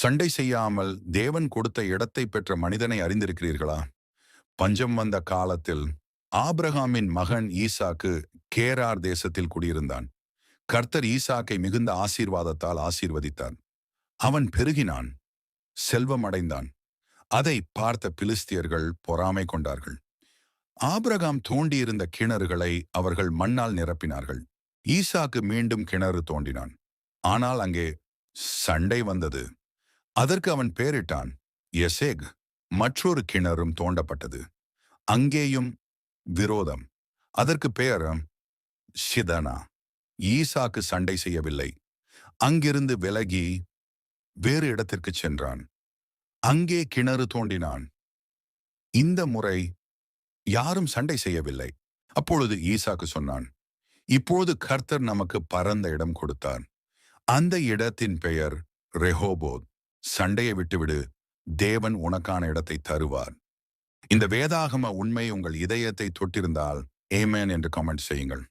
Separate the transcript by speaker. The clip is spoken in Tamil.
Speaker 1: சண்டை செய்யாமல் தேவன் கொடுத்த இடத்தை பெற்ற மனிதனை அறிந்திருக்கிறீர்களா? பஞ்சம் வந்த காலத்தில் ஆபிரகாமின் மகன் ஈசாக்கு கேரார் தேசத்தில் குடியிருந்தான். கர்த்தர் ஈசாக்கை மிகுந்த ஆசீர்வாதத்தால் ஆசீர்வதித்தார். அவன் பெருகினான், செல்வம் அடைந்தான். அதை பார்த்த பிலிஸ்தியர்கள் பொறாமை கொண்டார்கள். ஆபிரகாம் தோண்டியிருந்த கிணறுகளை அவர்கள் மண்ணால் நிரப்பினார்கள். ஈசாக்கு மீண்டும் கிணறு தோண்டினான். ஆனால் அங்கே சண்டை வந்தது. அதற்கு அவன் பெயரிட்டான் எசேக். மற்றொரு கிணறும் தோண்டப்பட்டது. அங்கேயும் விரோதம். அதற்கு பெயர் ஷிதனா. ஈசாக்கு சண்டை செய்யவில்லை. அங்கிருந்து விலகி வேறு இடத்திற்கு சென்றான். அங்கே கிணறு தோண்டினான். இந்த முறை யாரும் சண்டை செய்யவில்லை. அப்பொழுது ஈசாக்கு சொன்னான், இப்போது கர்த்தர் நமக்கு பரந்த இடம் கொடுத்தார். அந்த இடத்தின் பெயர் ரெஹோபோத். சண்டையை விட்டுவிடு, தேவன் உனக்கான இடத்தை தருவார். இந்த வேதாகம உண்மை உங்கள் இதயத்தை தொட்டிருந்தால் ஏமேன் என்று கமெண்ட் செய்யுங்கள்.